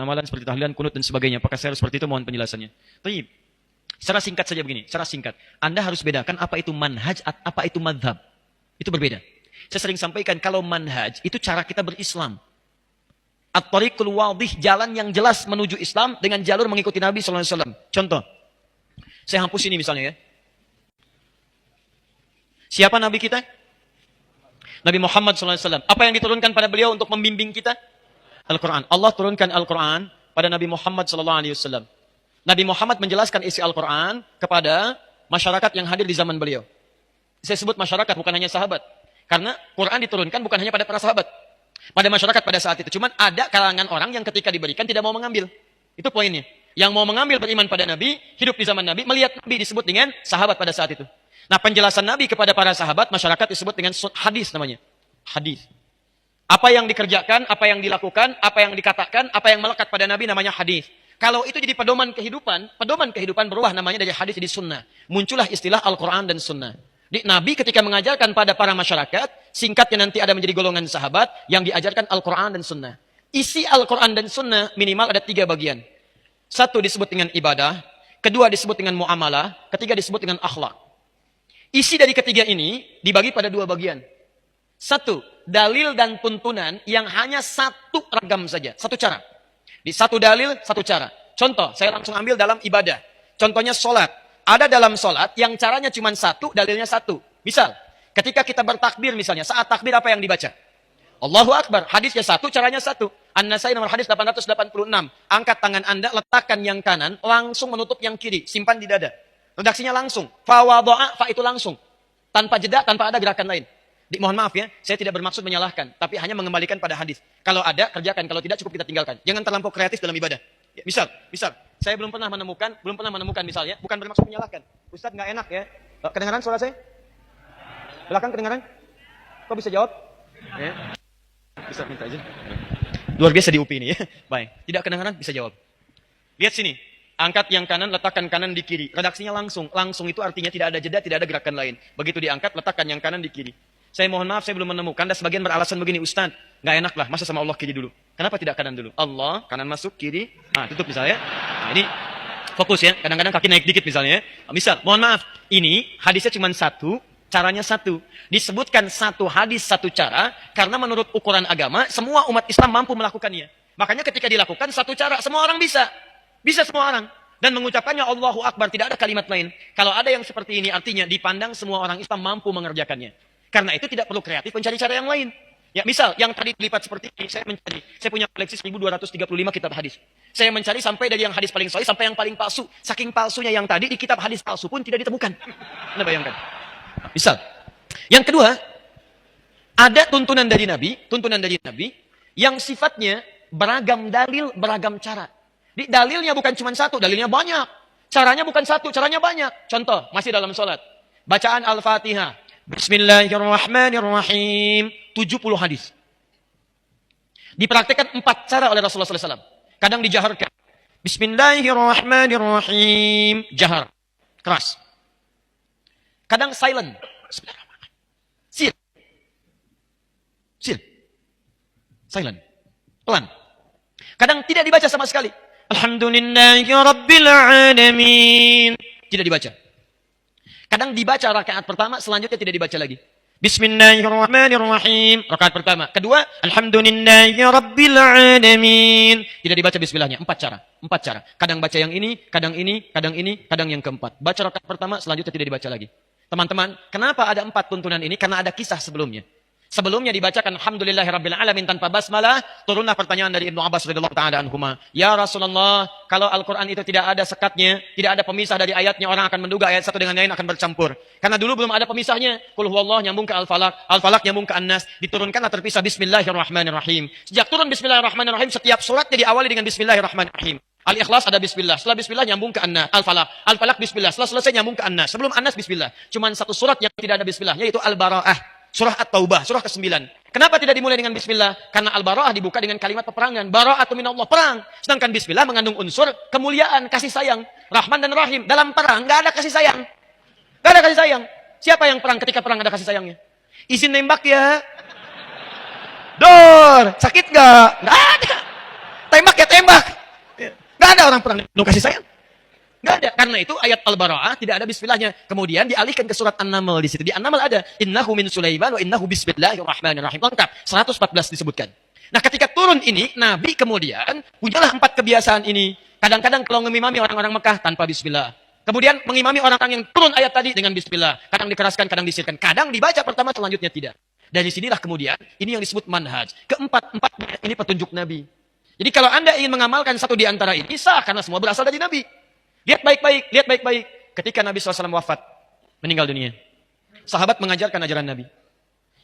amalan seperti tahlilan, kunut dan sebagainya. Apakah saya harus seperti itu? Mohon penjelasannya. Baik. Secara singkat saja begini, secara singkat. Anda harus bedakan apa itu manhaj, apa itu madhab. Itu berbeda. Saya sering sampaikan kalau manhaj itu cara kita berislam. At-tariqul wadih, jalan yang jelas menuju Islam dengan jalur mengikuti Nabi SAW. Contoh, saya hapus ini misalnya ya. Siapa Nabi kita? Nabi Muhammad SAW. Apa yang diturunkan pada beliau untuk membimbing kita? Al-Quran. Allah turunkan Al-Quran pada Nabi Muhammad SAW. Nabi Muhammad menjelaskan isi Al-Quran kepada masyarakat yang hadir di zaman beliau. Saya sebut masyarakat, bukan hanya sahabat. Karena Quran diturunkan bukan hanya pada para sahabat. Pada masyarakat pada saat itu. Cuman ada kalangan orang yang ketika diberikan tidak mau mengambil. Itu poinnya. Yang mau mengambil beriman pada Nabi, hidup di zaman Nabi, melihat Nabi disebut dengan sahabat pada saat itu. Nah, penjelasan Nabi kepada para sahabat, masyarakat disebut dengan hadis namanya. Hadis. Apa yang dikerjakan, apa yang dilakukan, apa yang dikatakan, apa yang melekat pada Nabi namanya hadis. Kalau itu jadi pedoman kehidupan berubah namanya dari hadis jadi sunnah. Muncullah istilah Al-Quran dan sunnah. Nabi ketika mengajarkan pada para masyarakat, singkatnya nanti ada menjadi golongan sahabat yang diajarkan Al-Quran dan sunnah. Isi Al-Quran dan sunnah minimal ada 3 bagian. 1 disebut dengan ibadah, 2 disebut dengan muamalah, 3 disebut dengan akhlak. Isi dari ketiga ini dibagi pada 2 bagian. 1, dalil dan tuntunan yang hanya 1 ragam saja, 1 cara. Di 1 dalil, 1 cara. Contoh, saya langsung ambil dalam ibadah. Contohnya sholat. Ada dalam sholat yang caranya cuma 1, dalilnya 1. Misal, ketika kita bertakbir misalnya, saat takbir apa yang dibaca? Allahu Akbar. Hadisnya 1, caranya 1. An-Nasai nomor hadis 886. Angkat tangan Anda, letakkan yang kanan, langsung menutup yang kiri. Simpan di dada. Redaksinya langsung. Fa wadu'a, fa itu langsung. Tanpa jeda, tanpa ada gerakan lain. Mohon maaf ya, saya tidak bermaksud menyalahkan. Tapi hanya mengembalikan pada hadis. Kalau ada, kerjakan. Kalau tidak, cukup kita tinggalkan. Jangan terlampau kreatif dalam ibadah. Ya, misal, saya belum pernah menemukan misalnya, bukan bermaksud menyalahkan. Ustadz nggak enak ya. Kedengaran suara saya? Belakang kedengaran? Kok bisa jawab? Ya. Bisa minta aja. Luar biasa di UPI ini ya. Baik, tidak kedengaran bisa jawab. Lihat sini. Angkat yang kanan, letakkan kanan di kiri. Redaksinya langsung. Langsung itu artinya tidak ada jeda, tidak ada gerakan lain. Begitu diangkat, letakkan yang kanan di kiri. Saya mohon maaf, saya belum menemukan. Dan sebagian beralasan begini, Ustaz, nggak enak lah, masa sama Allah kiri dulu. Kenapa tidak kanan dulu? Allah, kanan masuk, kiri, tutup misalnya. Nah, ini fokus ya, kadang-kadang kaki naik dikit misalnya. Misal, mohon maaf, ini hadisnya cuma 1, caranya 1. Disebutkan 1 hadis, 1 cara, karena menurut ukuran agama, semua umat Islam mampu melakukannya. Makanya ketika dilakukan 1 cara, semua orang bisa. Bisa semua orang. Dan mengucapkannya Allahu Akbar, tidak ada kalimat lain. Kalau ada yang seperti ini, artinya dipandang semua orang Islam mampu mengerjakannya. Karena itu tidak perlu kreatif mencari cara yang lain. Ya, misal yang tadi dilipat seperti ini, saya punya koleksi 1235 kitab hadis. Saya mencari sampai dari yang hadis paling sahih sampai yang paling palsu. Saking palsunya yang tadi di kitab hadis palsu pun tidak ditemukan. Anda bayangkan. Misal, yang kedua, ada tuntunan dari Nabi yang sifatnya beragam dalil, beragam cara. Dalilnya bukan cuma 1, dalilnya banyak. Caranya bukan 1, caranya banyak. Contoh, masih dalam sholat. Bacaan Al-Fatihah. Bismillahirrahmanirrahim. 70 hadis. Dipraktikkan 4 cara oleh Rasulullah SAW. Kadang dijaharkan. Bismillahirrahmanirrahim. Jahar. Keras. Kadang silent. Sil. Silent. Pelan. Kadang tidak dibaca sama sekali. Alhamdulillahirrabbilalamin. Tidak dibaca. Kadang dibaca rakaat pertama, selanjutnya tidak dibaca lagi. Bismillahirrahmanirrahim. Rakaat pertama. Kedua, Alhamdulillahirrabbilalamin. Tidak dibaca bismillahnya. 4 cara. Kadang baca yang ini, kadang yang keempat. Baca rakaat pertama, selanjutnya tidak dibaca lagi. Teman-teman, kenapa ada 4 tuntunan ini? Karena ada kisah sebelumnya. Sebelumnya dibacakan Alhamdulillahirrabbilalamin tanpa basmalah, turunlah pertanyaan dari Ibnu Abbas radhiyallahu taala anhuma. Ya Rasulullah, kalau Al-Quran itu tidak ada sekatnya, tidak ada pemisah dari ayatnya, orang akan menduga ayat satu dengan lain akan bercampur. Karena dulu belum ada pemisahnya. Qul huwallah nyambung ke Al-Falaq, Al-Falaq nyambung ke An-Nas, diturunkanlah terpisah Bismillahirrahmanirrahim. Sejak turun Bismillahirrahmanirrahim, setiap suratnya diawali dengan Bismillahirrahmanirrahim. Al-Ikhlas ada bismillah. Setelah bismillah nyambung ke An-Nas. Al-Falaq. Al-Falaq bismillah. Setelah selesai nyambung ke An-Nas. Sebelum An-Nas bismillah. Cuman 1 surat yang tidak ada bismillah, yaitu Al-Bara'ah. Surah At-Taubah, surah ke-9. Kenapa tidak dimulai dengan bismillah? Karena Al-Bara'ah dibuka dengan kalimat peperangan. Bara'atu minallah, perang. Sedangkan bismillah mengandung unsur kemuliaan, kasih sayang. Rahman dan Rahim. Dalam perang, nggak ada kasih sayang. Nggak ada kasih sayang. Siapa yang perang ketika perang ada kasih sayangnya? Izin nembak ya. Dor, sakit nggak? Nggak ada. tembak ya tembak. Nggak ada orang perang penuh kasih sayang. Nggak ada. Karena itu ayat Al-Bara'ah tidak ada bismillahnya. Kemudian dialihkan ke surat An-Naml di situ. Di An-Naml ada innahu min Sulaiman wa innahu bismillahirrahmanirrahim. Lengkap. 114 disebutkan. Nah, ketika turun ini, Nabi kemudian punyalah 4 kebiasaan ini. Kadang-kadang kalau mengimami orang-orang Mekah tanpa bismillah. Kemudian mengimami orang-orang yang turun ayat tadi dengan bismillah. Kadang dikeraskan, kadang disirkan. Kadang dibaca pertama, selanjutnya tidak. Dari sinilah kemudian, ini yang disebut manhaj. Keempat-empatnya ini petunjuk Nabi. Jadi kalau Anda ingin mengamalkan satu di antara ini, sah karena semua berasal dari Nabi. Lihat baik-baik, lihat baik-baik. Ketika Nabi SAW wafat, meninggal dunia. Sahabat mengajarkan ajaran Nabi.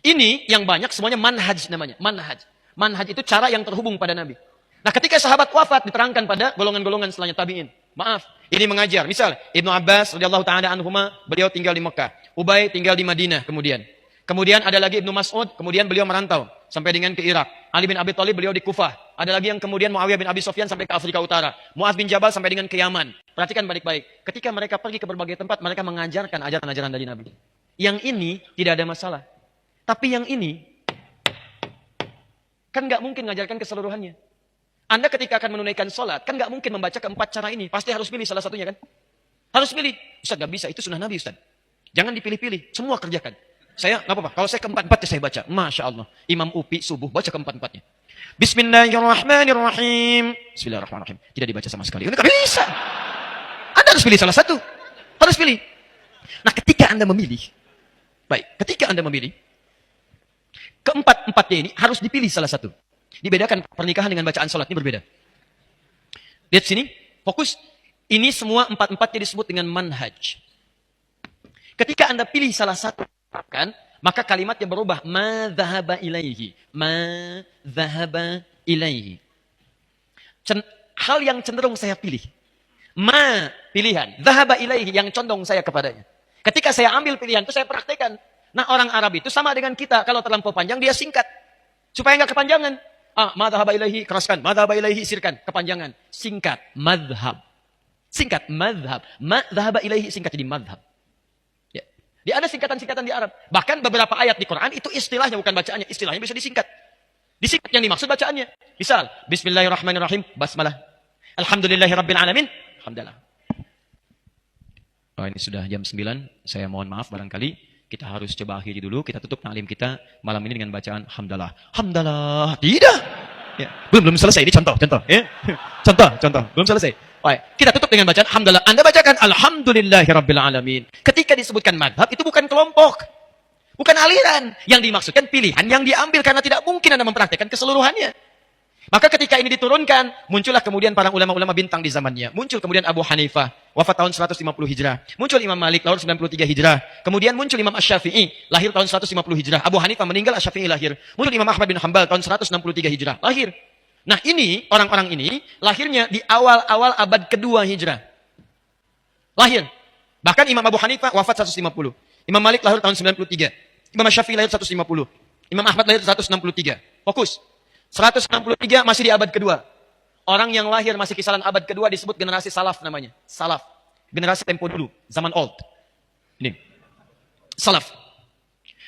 Ini yang banyak semuanya manhaj namanya. Manhaj. Manhaj itu cara yang terhubung pada Nabi. Nah, ketika sahabat wafat diterangkan pada golongan-golongan setelahnya tabi'in. Maaf, ini mengajar. Misal, Ibnu Abbas radhiyallahu taala anhuma, beliau tinggal di Mekah. Ubay tinggal di Madinah kemudian. Kemudian ada lagi Ibnu Mas'ud, kemudian beliau merantau sampai dengan ke Irak. Ali bin Abi Thalib beliau di Kufah. Ada lagi yang kemudian Muawiyah bin Abi Sufyan sampai ke Afrika Utara. Mu'adz bin Jabal sampai dengan ke Yaman. Perhatikan baik-baik. Ketika mereka pergi ke berbagai tempat, mereka mengajarkan ajaran-ajaran dari Nabi. Yang ini tidak ada masalah. Tapi yang ini kan nggak mungkin mengajarkan keseluruhannya. Anda ketika akan menunaikan sholat, kan nggak mungkin membaca keempat cara ini. Pasti harus pilih salah satunya kan? Harus pilih. Ustaz nggak bisa, itu sunnah Nabi Ustaz. Jangan dipilih-pilih, semua kerjakan. Saya nggak apa-apa, kalau saya keempat-empatnya saya baca. Masya Allah. Imam Upi subuh baca keempat-empatnya. Bismillahirrahmanirrahim. Bismillahirrahmanirrahim. Tidak dibaca sama sekali. Ini nggak bisa. Anda harus pilih salah satu. Harus pilih. Nah, ketika Anda memilih, ketika Anda memilih, keempat-empatnya ini harus dipilih salah satu. Dibedakan pernikahan dengan bacaan sholat, ini berbeda. Lihat sini, fokus. Ini semua empat-empatnya disebut dengan manhaj. Ketika Anda pilih salah satu, kan, maka kalimatnya berubah. Ma dhahaba ilaihi. Ma dhahaba ilaihi. Hal yang cenderung saya pilih. Ma, pilihan. Dhahaba ilaihi, yang condong saya kepadanya. Ketika saya ambil pilihan itu saya praktekkan. Nah, orang Arab itu sama dengan kita. Kalau terlampau panjang, dia singkat. Supaya nggak kepanjangan. Ma dhahaba ilaihi, keraskan. Ma dhahaba ilaihi, sirkan. Kepanjangan. Singkat. Madhab. Singkat. Madhab. Ma dhahaba ilaihi, singkat jadi madhab. Ya. Dia ada singkatan-singkatan di Arab. Bahkan beberapa ayat di Quran itu istilahnya, bukan bacaannya. Istilahnya bisa disingkat. Disingkat yang dimaksud bacaannya. Misal, Bismillahirrahmanirrahim, basmalah. Alhamdulillahirrabbilalamin. Alhamdulillah. Oh, ini sudah jam 9. Saya mohon maaf barangkali. Kita harus coba akhiri dulu. Kita tutup ta'lim kita malam ini dengan bacaan Hamdalah. Hamdalah. Tidak. Ya. Belum selesai. Ini contoh. Ya. Contoh. Belum selesai. Baik. Kita tutup dengan bacaan Hamdalah. Anda bacakan Alhamdulillahirrabbilalamin. Ketika disebutkan madhab, itu bukan kelompok. Bukan aliran. Yang dimaksudkan pilihan yang diambil karena tidak mungkin Anda mempraktekkan keseluruhannya. Maka ketika ini diturunkan, muncullah kemudian para ulama-ulama bintang di zamannya. Muncul kemudian Abu Hanifah, wafat tahun 150 Hijrah. Muncul Imam Malik, lahir 93 Hijrah. Kemudian muncul Imam Asy-Syafi'i, lahir tahun 150 Hijrah. Abu Hanifah meninggal, Asy-Syafi'i lahir. Muncul Imam Ahmad bin Hanbal tahun 163 Hijrah, lahir. Nah, ini orang-orang ini lahirnya di awal-awal abad kedua Hijrah. Lahir. Bahkan Imam Abu Hanifah wafat 150. Imam Malik lahir tahun 93. Imam Asy-Syafi'i lahir 150. Imam Ahmad lahir 163. Fokus. 163 masih di abad kedua. Orang yang lahir masih kisaran abad kedua disebut generasi salaf namanya. Salaf. Generasi tempo dulu. Zaman old. Ini. Salaf.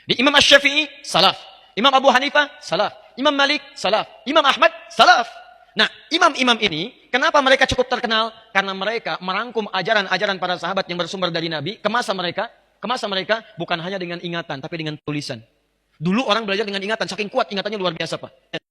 Di Imam Asy-Syafi'i, salaf. Imam Abu Hanifah, salaf. Imam Malik, salaf. Imam Ahmad, salaf. Nah, imam-imam ini, kenapa mereka cukup terkenal? Karena mereka merangkum ajaran-ajaran para sahabat yang bersumber dari Nabi ke masa mereka bukan hanya dengan ingatan, tapi dengan tulisan. Dulu orang belajar dengan ingatan, saking kuat ingatannya luar biasa, Pak.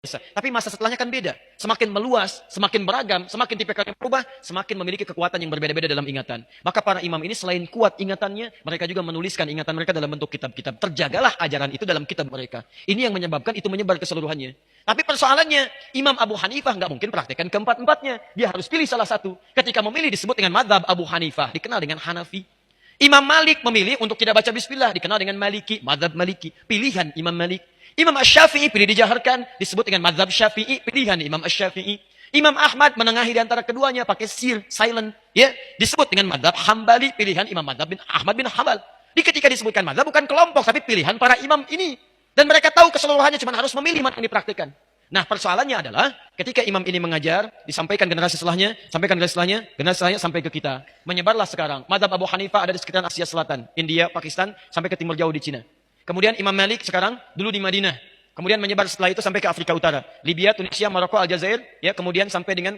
Tapi masa setelahnya kan beda. Semakin meluas, semakin beragam, semakin tipikal yang berubah, semakin memiliki kekuatan yang berbeda-beda dalam ingatan. Maka para imam ini selain kuat ingatannya, mereka juga menuliskan ingatan mereka dalam bentuk kitab-kitab. Terjagalah ajaran itu dalam kitab mereka. Ini yang menyebabkan itu menyebar keseluruhannya. Tapi persoalannya, Imam Abu Hanifah nggak mungkin praktekkan keempat-empatnya. Dia harus pilih salah satu. Ketika memilih disebut dengan madhab Abu Hanifah, dikenal dengan Hanafi. Imam Malik memilih untuk tidak baca bismillah, dikenal dengan Maliki, madhab Maliki. Pilihan Imam Malik. Imam Asy-Syafi'i pilih dijaharkan, disebut dengan madhab Syafi'i, pilihan Imam Asy-Syafi'i. Imam Ahmad menengahi di antara keduanya pakai silent, ya, disebut dengan madhab Hambali, pilihan Imam Ahmad bin Hanbal. Ketika disebutkan madhab bukan kelompok, tapi pilihan para imam ini. Dan mereka tahu keseluruhannya, cuma harus memilih mana yang dipraktikkan. Nah, persoalannya adalah ketika imam ini mengajar, disampaikan generasi setelahnya, generasi setelahnya sampai ke kita. Menyebarlah sekarang. Madhab Abu Hanifah ada di sekitaran Asia Selatan, India, Pakistan, sampai ke timur jauh di Cina. Kemudian Imam Malik sekarang dulu di Madinah. Kemudian menyebar setelah itu sampai ke Afrika Utara. Libya, Tunisia, Maroko, Aljazair, ya, kemudian sampai dengan